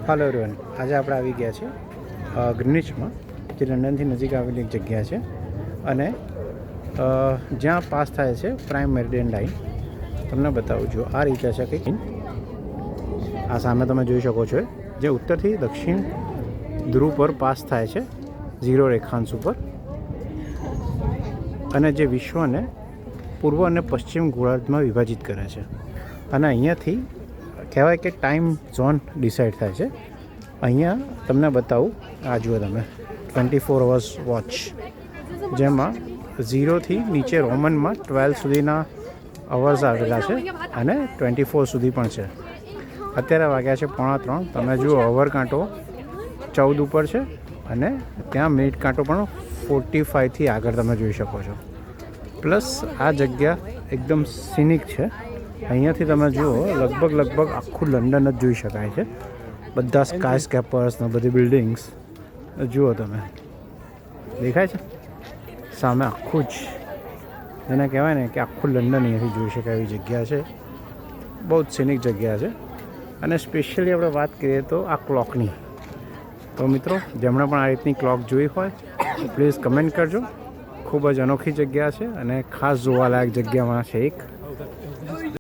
હાલો everyone, આજે આપણે આવી ગયા છે ગ્રીનિચમાં, જે લંડનથી નજીક આવેલી એક જગ્યા છે અને જ્યાં પાસ થાય છે પ્રાઇમ મેરિડિયન લાઇન. તમને બતાવું છું, આ રીતે છે કંઈક. આ સામે તમે જોઈ શકો છો, જે ઉત્તરથી દક્ષિણ ધ્રુવ પર પાસ થાય છે 0 રેખાંશ ઉપર, અને જે વિશ્વને પૂર્વ અને પશ્ચિમ ગોળાર્ધમાં વિભાજિત કરે છે. અને અહીંયાથી કહેવાય કે ટાઈમ ઝોન ડિસાઇડ થાય છે. અહીંયા તમને બતાવું, આ જુઓ તમે 24 અવર્સ વોચ, જેમાં 0થી નીચે રોમનમાં 12 સુધીના અવર્સ આવેલા છે અને 24 સુધી પણ છે. અત્યારે વાગ્યા છે 2:45. તમે જુઓ, અવર કાંટો 14 ઉપર છે અને ત્યાં મિનિટ કાંટો પણ 45થી આગળ તમે જોઈ શકો છો. પ્લસ આ જગ્યા એકદમ સિનિક છે. અહીંયાથી તમે જુઓ, લગભગ આખું લંડન જ જોઈ શકાય છે. બધા સ્કાય સ્કેપર્સ ને બધી બિલ્ડિંગ્સ જુઓ તમે, દેખાય છે સામે આખું જ, જેને કહેવાય ને કે આખું લંડન અહીંયાથી જોઈ શકાય એવી જગ્યા છે. બહુ જ સિનિક જગ્યા છે. અને સ્પેશિયલી આપણે વાત કરીએ તો આ ક્લોકની, તો મિત્રો જેમણે પણ આ રીતની ક્લોક જોઈ હોય પ્લીઝ કમેન્ટ કરજો. ખૂબ જ અનોખી જગ્યા છે અને ખાસ જોવાલાયક જગ્યામાં છે એક.